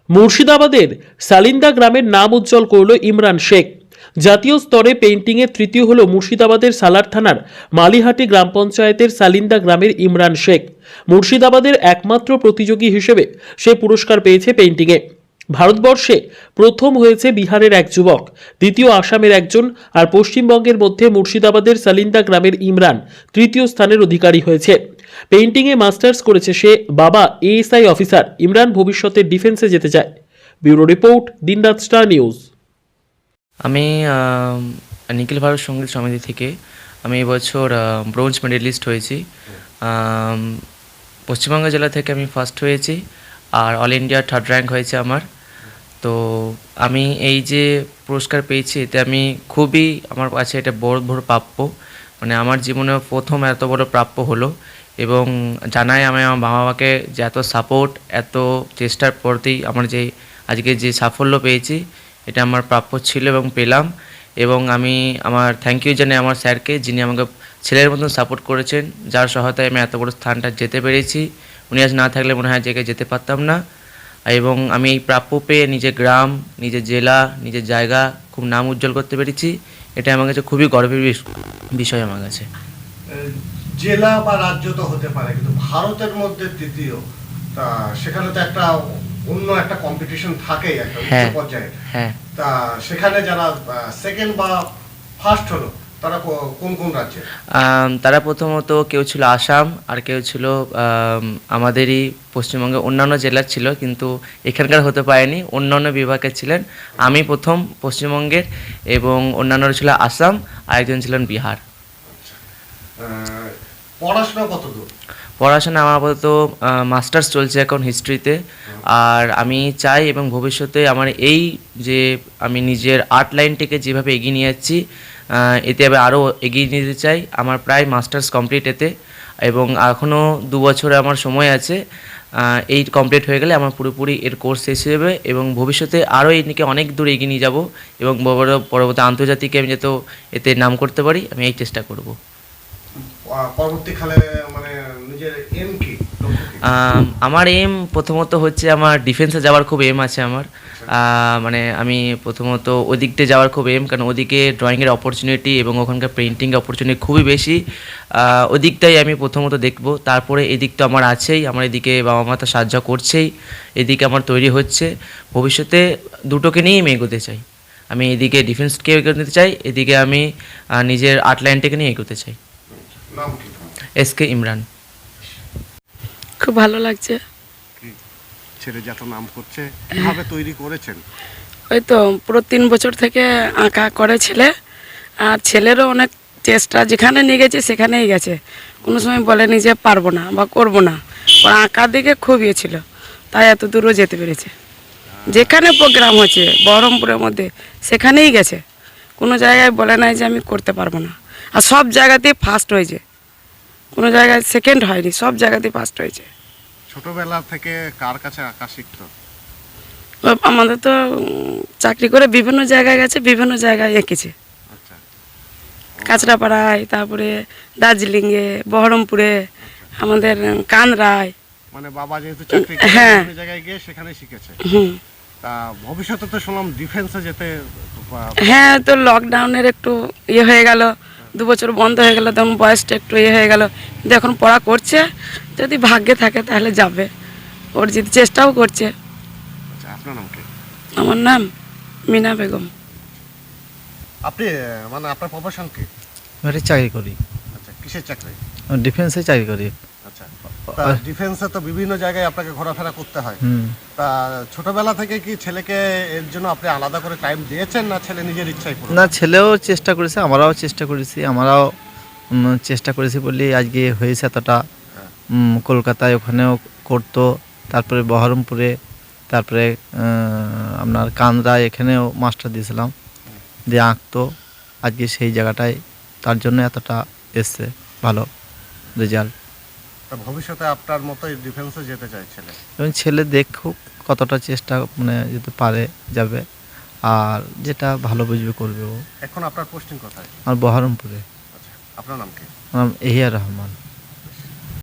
মুর্শিদাবাদের সালিন্দা গ্রামের নাম উজ্জ্বল করল ইমরান শেখ। জাতীয় স্তরে পেইন্টিংয়ে তৃতীয় হল মুর্শিদাবাদের সালার থানার মালিহাটি গ্রাম পঞ্চায়েতের সালিন্দা গ্রামের ইমরান শেখ। মুর্শিদাবাদের একমাত্র প্রতিযোগী হিসেবে সে পুরস্কার পেয়েছে পেইন্টিংয়ে। ভারতবর্ষে প্রথম হয়েছে বিহারের এক যুবক, দ্বিতীয় আসামের একজন, আর পশ্চিমবঙ্গের মধ্যে মুর্শিদাবাদের সালিন্দা গ্রামের ইমরান তৃতীয় স্থানের অধিকারী হয়েছে। পেইন্টিংয়ে মাস্টার্স করেছে সে। বাবা এএসআই অফিসার। ইমরান ভবিষ্যতে ডিফেন্সে যেতে চায়। ব্যুরো রিপোর্ট, দিনরাত স্টার নিউজ। আমি নিখিল ভারত সঙ্গীত সমিতি থেকে আমি এবছর ব্রোঞ্জ মেডেলিস্ট হয়েছি। পশ্চিমবঙ্গ জেলা থেকে আমি ফার্স্ট হয়েছি, আর অল ইন্ডিয়া থার্ড র্যাঙ্ক হয়েছে আমার। তো আমি এই যে পুরস্কার পেয়েছি এতে আমি খুবই, আমার কাছে এটা বড় প্রাপ্য। মানে আমার জীবনে প্রথম এত বড় প্রাপ্য হলো, এবং জানাই আমি আমার বাবা মাকে যে এত সাপোর্ট, এত চেষ্টার প্রতি আমার যে আজকে যে সাফল্য পেয়েছি এটা আমার প্রাপ্য ছিল এবং পেলাম। এবং আমি আমার থ্যাংক ইউ জানাই আমার স্যারকে, যিনি আমাকে ছেলের মতন সাপোর্ট করেছেন, যার সহায়তায় আমি এত বড় স্থানটা যেতে পেরেছি। উনি আজ না থাকলে মনে হয় জায়গায় যেতে পারতাম না। এবং আমি এই প্রাপ্য পেয়ে নিজের গ্রাম, নিজের জেলা, নিজের জায়গা খুব নাম উজ্জ্বল করতে পেরেছি। এটা আমার কাছে খুবই গর্বের বিষয় আমার কাছে। জেলা বা রাজ্য তো হতে পারে, কিন্তু ভারতের মধ্যে তৃতীয়, তা সেখানে তো একটা অন্য একটা কম্পিটিশন থাকে একটা উচ্চ পর্যায়ে। হ্যাঁ, তা সেখানে যারা সেকেন্ড বা ফার্স্ট হলো তারা কোন কোন রাজ্যে? তারা প্রথমত কেউ ছিল আসাম, আর কেউ ছিল আমাদেরই পশ্চিমবঙ্গের অন্যান্য জেলার ছিল, কিন্তু এখানকার হতে পারেনি, অন্যান্য বিভাগের ছিলেন। আমি প্রথম পশ্চিমবঙ্গের, এবং অন্যান্যরা ছিল আসাম, আর একজন ছিলেন বিহার। পড়াশোনা কত দূর? পড়াশোনা আমার আপাতত মাস্টার্স চলছে এখন হিস্ট্রিতে। আর আমি চাই এবং ভবিষ্যতে আমার এই যে আমি নিজের আর্ট লাইনটিকে যেভাবে এগিয়ে নিয়ে যাচ্ছি, এতে আমি আরও এগিয়ে নিতে চাই। আমার প্রায় মাস্টার্স কমপ্লিট এতে, এবং এখনও 2 বছরে আমার সময় আছে। এই কমপ্লিট হয়ে গেলে আমার পুরোপুরি এর কোর্স শেষ হয়ে যাবে, এবং ভবিষ্যতে আরও এই নিয়ে অনেক দূর এগিয়ে নিয়ে যাব, এবং পরবর্তী আন্তর্জাতিকে আমি যাতে এতে নাম করতে পারি, আমি এই চেষ্টা করব। পরবর্তীকালে মানে নিজের এম কি? আমার এম প্রথমত হচ্ছে আমার ডিফেন্সে যাওয়ার খুব এম আছে আমার। মানে আমি প্রথমত ওই দিকটা যাওয়ার খুব এম, কারণ ওদিকে ড্রয়িংয়ের অপরচুনিটি এবং ওখানকার পেইন্টিংয়ের অপরচুনিটি খুবই বেশি। ওই দিকটাই আমি প্রথমত দেখব। তারপরে এদিক তো আমার আছেই, আমার এদিকে বাবা মা তো সাহায্য করছেই, এদিকে আমার তৈরি হচ্ছে। ভবিষ্যতে দুটোকে নিয়েই আমি এগোতে চাই। আমি এদিকে ডিফেন্সকে এগোতে চাই, এদিকে আমি নিজের আর্ট লাইনটাকে নিয়ে এগোতে চাই। নাম কি? এসকে ইমরান। খুব ভালো লাগছে। ছেলে যত নাম করছে, কিভাবে তৈরি করেছেন? ওই তো পুরো 3 বছর থেকে আঁকা করে ছেলে, আর ছেলেরও অনেক চেষ্টা, যেখানে নিয়ে গেছে সেখানেই গেছে, কোনো সময় বলেনি যে পারবো না বা করবো না। ওর আঁকার দিকে খুব ইয়ে ছিল, তাই এত দূরও যেতে পেরেছে। যেখানে প্রোগ্রাম হচ্ছে বহরমপুরের মধ্যে সেখানেই গেছে, কোনো জায়গায় বলে নাই যে আমি করতে পারবো না। আর সব জায়গাতেই ফার্স্ট হয়েছে, কোনো জায়গায় সেকেন্ড হয়নি, সব জায়গাতেই ফার্স্ট হয়েছে। ছোটবেলা থেকে কার কাছে আঁকা শিখতো? আমাদের তো চাকরি করে বিভিন্ন জায়গায় গেছে, বিভিন্ন জায়গায় এঁকেছে। আচ্ছা, কাঁচরাপাড়ায়, তারপরে দার্জিলিংয়ে, বহরমপুরে, আমাদের কানরায়। মানে বাবা যেহেতু চাকরি করে হ্যাঁ। বিভিন্ন জায়গায় গিয়ে সেখানে শিখেছে। হুম। তা ভবিষ্যতে তো শুনলাম ডিফেন্সে যেতে। হ্যাঁ, তো লকডাউনের একটু ইয়ে হয়ে গেল, 2 বছর বন্ধ হয়ে গেল, তখন বয়সটা একটু ইয়ে হয়ে গেল, কিন্তু এখন পড়া করছে, যদি ভাগ্যে থাকে তাহলে যাবে। ওর যদি চেষ্টাও করছে। আচ্ছা, আপনার নাম কি? আমার নাম মিনা বেগম। আপনি মানে আপনার প্রফেশন কি? আমি চাকরি করি, আচ্ছা, কিসের চাকরি? ডিফেন্সে চাকরি করি। আচ্ছা, তা ডিফেন্সে তো বিভিন্ন জায়গায় আপনাকে ঘোরাফেরা করতে হয়। হুম। তা ছোটবেলা থেকে কি ছেলেকে এর জন্য আপনি আলাদা করে টাইম দিয়েছেন, না ছেলে নিজের ইচ্ছাই করে? না, ছেলেও চেষ্টা করেছে, আমরাও চেষ্টা করেছি, আমরাও চেষ্টা করেছি বলেই আজকে হয়েছে এতটা। কলকাতায় ওখানেও করতো, তারপরে বহরমপুরে, তারপরে আপনার কান্দায় এখানেও মাস্টার দিয়েছিলাম, দিয়ে আঁকতো। আজকে সেই জায়গাটায় তার জন্য এতটা এসছে ভালো রেজাল্ট। তা ভবিষ্যতে আপনার মতোই ডিফেন্সে যেতে চাই ছেলে? এবং ছেলে দেখুক কতটা চেষ্টা, মানে যদি পারে যাবে, আর যেটা ভালো বুঝবে করবে ও। এখন আপনার পোস্টিং কোথায়? আর বহরমপুরে। আচ্ছা, আপনার নাম কি? আমার নাম এহিয়া রহমান।